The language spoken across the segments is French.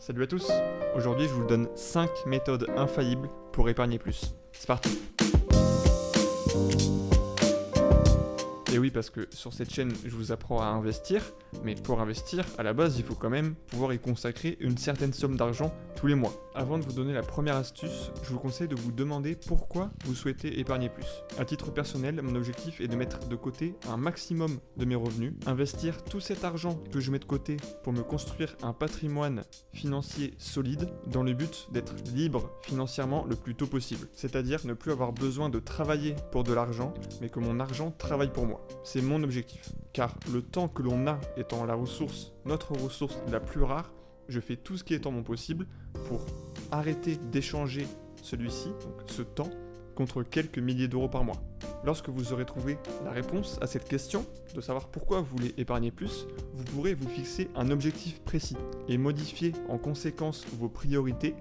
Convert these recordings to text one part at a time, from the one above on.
Salut à tous, aujourd'hui je vous donne 5 méthodes infaillibles pour épargner plus. C'est parti. Et oui, parce que sur cette chaîne, je vous apprends à investir, mais pour investir, à la base, il faut quand même pouvoir y consacrer une certaine somme d'argent tous les mois. Avant de vous donner la première astuce, je vous conseille de vous demander pourquoi vous souhaitez épargner plus. À titre personnel, mon objectif est de mettre de côté un maximum de mes revenus, investir tout cet argent que je mets de côté pour me construire un patrimoine financier solide dans le but d'être libre financièrement le plus tôt possible. C'est-à-dire ne plus avoir besoin de travailler pour de l'argent, mais que mon argent travaille pour moi. C'est mon objectif. Car le temps que l'on a étant notre ressource la plus rare, je fais tout ce qui est en mon possible pour arrêter d'échanger celui-ci, donc ce temps, contre quelques milliers d'euros par mois. Lorsque vous aurez trouvé la réponse à cette question, de savoir pourquoi vous voulez épargner plus, vous pourrez vous fixer un objectif précis et modifier en conséquence vos priorités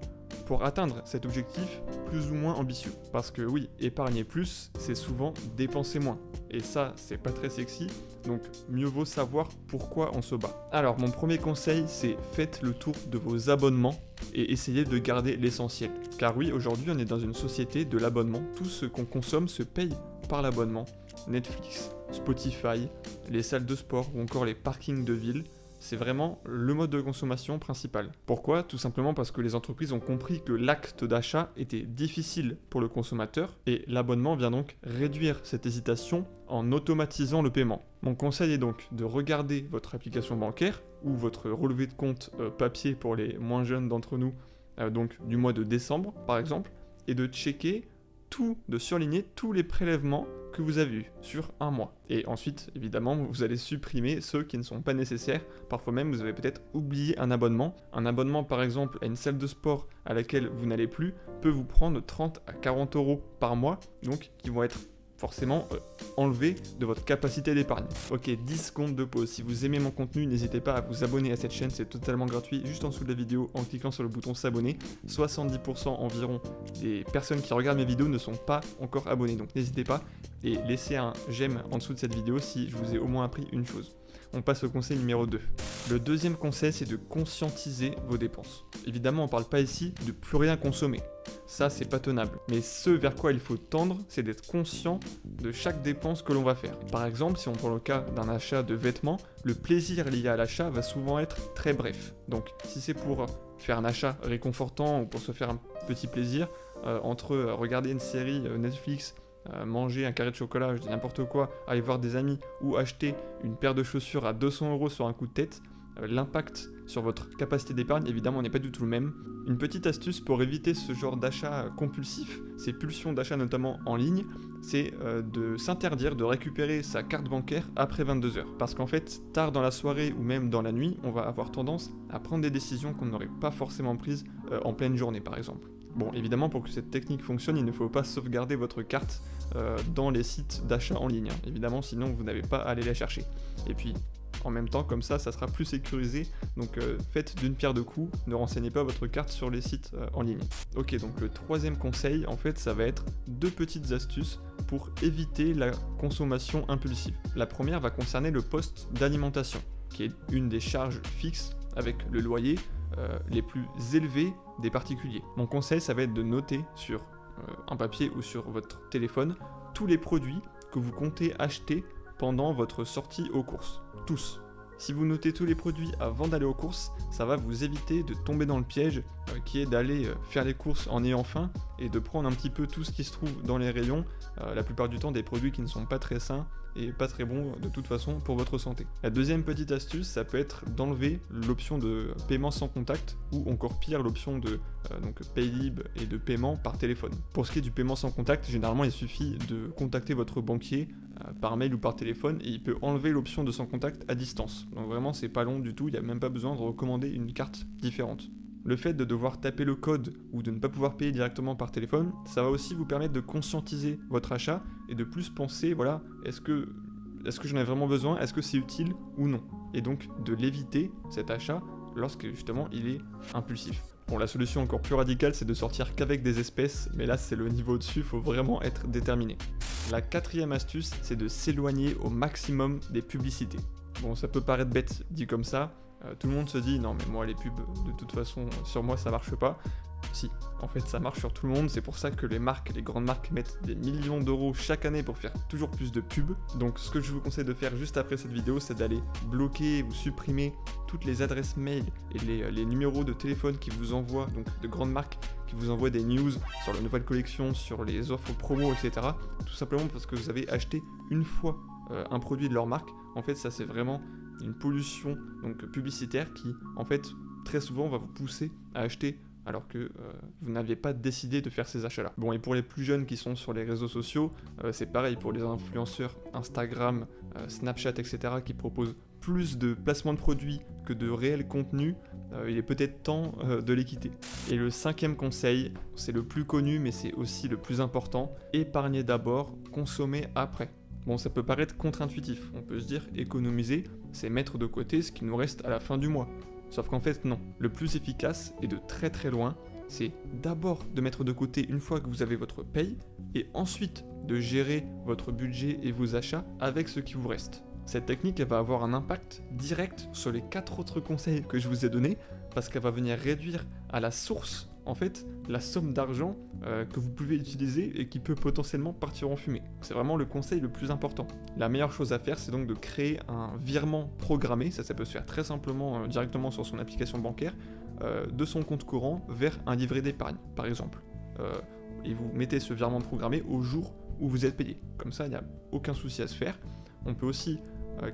pour atteindre cet objectif plus ou moins ambitieux. Parce que oui, épargner plus, c'est souvent dépenser moins. Et ça, c'est pas très sexy, donc mieux vaut savoir pourquoi on se bat. Alors, mon premier conseil, c'est faites le tour de vos abonnements et essayez de garder l'essentiel. Car oui, aujourd'hui, on est dans une société de l'abonnement. Tout ce qu'on consomme se paye par l'abonnement. Netflix, Spotify, les salles de sport ou encore les parkings de ville. C'est vraiment le mode de consommation principal. Pourquoi ? Tout simplement parce que les entreprises ont compris que l'acte d'achat était difficile pour le consommateur et l'abonnement vient donc réduire cette hésitation en automatisant le paiement. Mon conseil est donc de regarder votre application bancaire ou votre relevé de compte papier pour les moins jeunes d'entre nous, donc du mois de décembre par exemple, et de checker de surligner tous les prélèvements que vous avez eus sur un mois. Et ensuite, évidemment, vous allez supprimer ceux qui ne sont pas nécessaires. Parfois même, vous avez peut-être oublié un abonnement. Un abonnement, par exemple, à une salle de sport à laquelle vous n'allez plus, peut vous prendre 30 à 40 euros par mois, donc qui vont être forcément enlevé de votre capacité d'épargne. Ok, 10 secondes de pause. Si vous aimez mon contenu, n'hésitez pas à vous abonner à cette chaîne, c'est totalement gratuit, juste en dessous de la vidéo en cliquant sur le bouton s'abonner. 70% environ des personnes qui regardent mes vidéos ne sont pas encore abonnées, donc n'hésitez pas et laissez un j'aime en dessous de cette vidéo si je vous ai au moins appris une chose. On passe au conseil numéro 2. Le deuxième conseil, c'est de conscientiser vos dépenses. Évidemment, on ne parle pas ici de plus rien consommer. Ça, c'est pas tenable. Mais ce vers quoi il faut tendre, c'est d'être conscient de chaque dépense que l'on va faire. Par exemple, si on prend le cas d'un achat de vêtements, le plaisir lié à l'achat va souvent être très bref. Donc, si c'est pour faire un achat réconfortant ou pour se faire un petit plaisir, entre regarder une série Netflix, manger un carré de chocolat, je dis n'importe quoi, aller voir des amis ou acheter une paire de chaussures à 200 euros sur un coup de tête, l'impact sur votre capacité d'épargne, évidemment, n'est pas du tout le même. Une petite astuce pour éviter ce genre d'achat compulsif, ces pulsions d'achat notamment en ligne, c'est de s'interdire de récupérer sa carte bancaire après 22h. Parce qu'en fait, tard dans la soirée ou même dans la nuit, on va avoir tendance à prendre des décisions qu'on n'aurait pas forcément prises en pleine journée par exemple. Bon, évidemment, pour que cette technique fonctionne, il ne faut pas sauvegarder votre carte dans les sites d'achat en ligne. Évidemment, sinon vous n'avez pas à aller la chercher. Et puis, en même temps, comme ça sera plus sécurisé. Donc faites d'une pierre deux coups, ne renseignez pas votre carte sur les sites en ligne. Ok, donc le troisième conseil, en fait, ça va être 2 petites astuces pour éviter la consommation impulsive. La première va concerner le poste d'alimentation, qui est une des charges fixes avec le loyer les plus élevés des particuliers. Mon conseil, ça va être de noter sur un papier ou sur votre téléphone tous les produits que vous comptez acheter pendant votre sortie aux courses. Tous. Si vous notez tous les produits avant d'aller aux courses, ça va vous éviter de tomber dans le piège qui est d'aller faire les courses en ayant faim et de prendre un petit peu tout ce qui se trouve dans les rayons, la plupart du temps des produits qui ne sont pas très sains et pas très bons de toute façon pour votre santé. La deuxième petite astuce, ça peut être d'enlever l'option de paiement sans contact ou encore pire l'option de Paylib et de paiement par téléphone. Pour ce qui est du paiement sans contact, généralement il suffit de contacter votre banquier par mail ou par téléphone et il peut enlever l'option de sans contact à distance. Donc vraiment c'est pas long du tout, il n'y a même pas besoin de recommander une carte différente. Le fait de devoir taper le code ou de ne pas pouvoir payer directement par téléphone, ça va aussi vous permettre de conscientiser votre achat et de plus penser, voilà, est-ce que j'en ai vraiment besoin, est-ce que c'est utile ou non ? Et donc de l'éviter, cet achat, lorsque justement il est impulsif. Bon, la solution encore plus radicale, c'est de sortir qu'avec des espèces, mais là c'est le niveau au-dessus, il faut vraiment être déterminé. La quatrième astuce, c'est de s'éloigner au maximum des publicités. Bon, ça peut paraître bête dit comme ça, Tout le monde se dit non mais moi les pubs de toute façon sur moi ça marche pas. Si, en fait ça marche sur tout le monde, c'est pour ça que les marques, les grandes marques mettent des millions d'euros chaque année pour faire toujours plus de pubs. Donc ce que je vous conseille de faire juste après cette vidéo, c'est d'aller bloquer ou supprimer toutes les adresses mail et les numéros de téléphone qui vous envoient, donc de grandes marques qui vous envoient des news sur la nouvelle collection, sur les offres promo, etc. Tout simplement parce que vous avez acheté une fois un produit de leur marque. En fait ça c'est vraiment une pollution donc publicitaire qui en fait très souvent va vous pousser à acheter alors que vous n'aviez pas décidé de faire ces achats-là. Bon, et pour les plus jeunes qui sont sur les réseaux sociaux, c'est pareil pour les influenceurs Instagram, Snapchat, etc. qui proposent plus de placements de produits que de réel contenu, il est peut-être temps de les quitter. Et le 5e conseil, c'est le plus connu mais c'est aussi le plus important, épargnez d'abord, consommez après. Bon, ça peut paraître contre-intuitif, on peut se dire économiser, c'est mettre de côté ce qui nous reste à la fin du mois. Sauf qu'en fait non, le plus efficace et de très très loin, c'est d'abord de mettre de côté une fois que vous avez votre paye et ensuite de gérer votre budget et vos achats avec ce qui vous reste. Cette technique elle va avoir un impact direct sur les 4 autres conseils que je vous ai donnés parce qu'elle va venir réduire à la source en fait la somme d'argent que vous pouvez utiliser et qui peut potentiellement partir en fumée. C'est vraiment le conseil le plus important. La meilleure chose à faire c'est donc de créer un virement programmé, ça peut se faire très simplement directement sur son application bancaire, de son compte courant vers un livret d'épargne par exemple. Et vous mettez ce virement programmé au jour où vous êtes payé. Comme ça il n'y a aucun souci à se faire. On peut aussi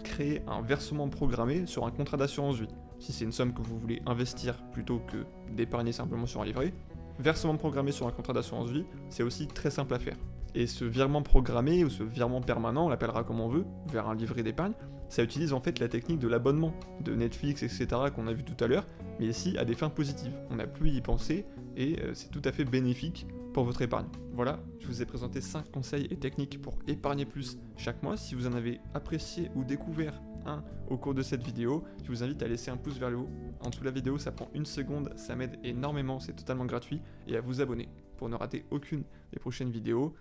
créer un versement programmé sur un contrat d'assurance vie. Si c'est une somme que vous voulez investir plutôt que d'épargner simplement sur un livret, versement programmé sur un contrat d'assurance vie, c'est aussi très simple à faire. Et ce virement programmé ou ce virement permanent, on l'appellera comme on veut, vers un livret d'épargne, ça utilise en fait la technique de l'abonnement, de Netflix, etc. qu'on a vu tout à l'heure, mais ici à des fins positives. On n'a plus à y penser et c'est tout à fait bénéfique pour votre épargne. Voilà, je vous ai présenté 5 conseils et techniques pour épargner plus chaque mois. Si vous en avez apprécié ou découvert un au cours de cette vidéo, je vous invite à laisser un pouce vers le haut. En dessous de la vidéo, ça prend 1 seconde, ça m'aide énormément, c'est totalement gratuit, et à vous abonner pour ne rater aucune des prochaines vidéos.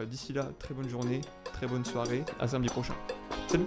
D'ici là, très bonne journée, très bonne soirée, à samedi prochain. Salut!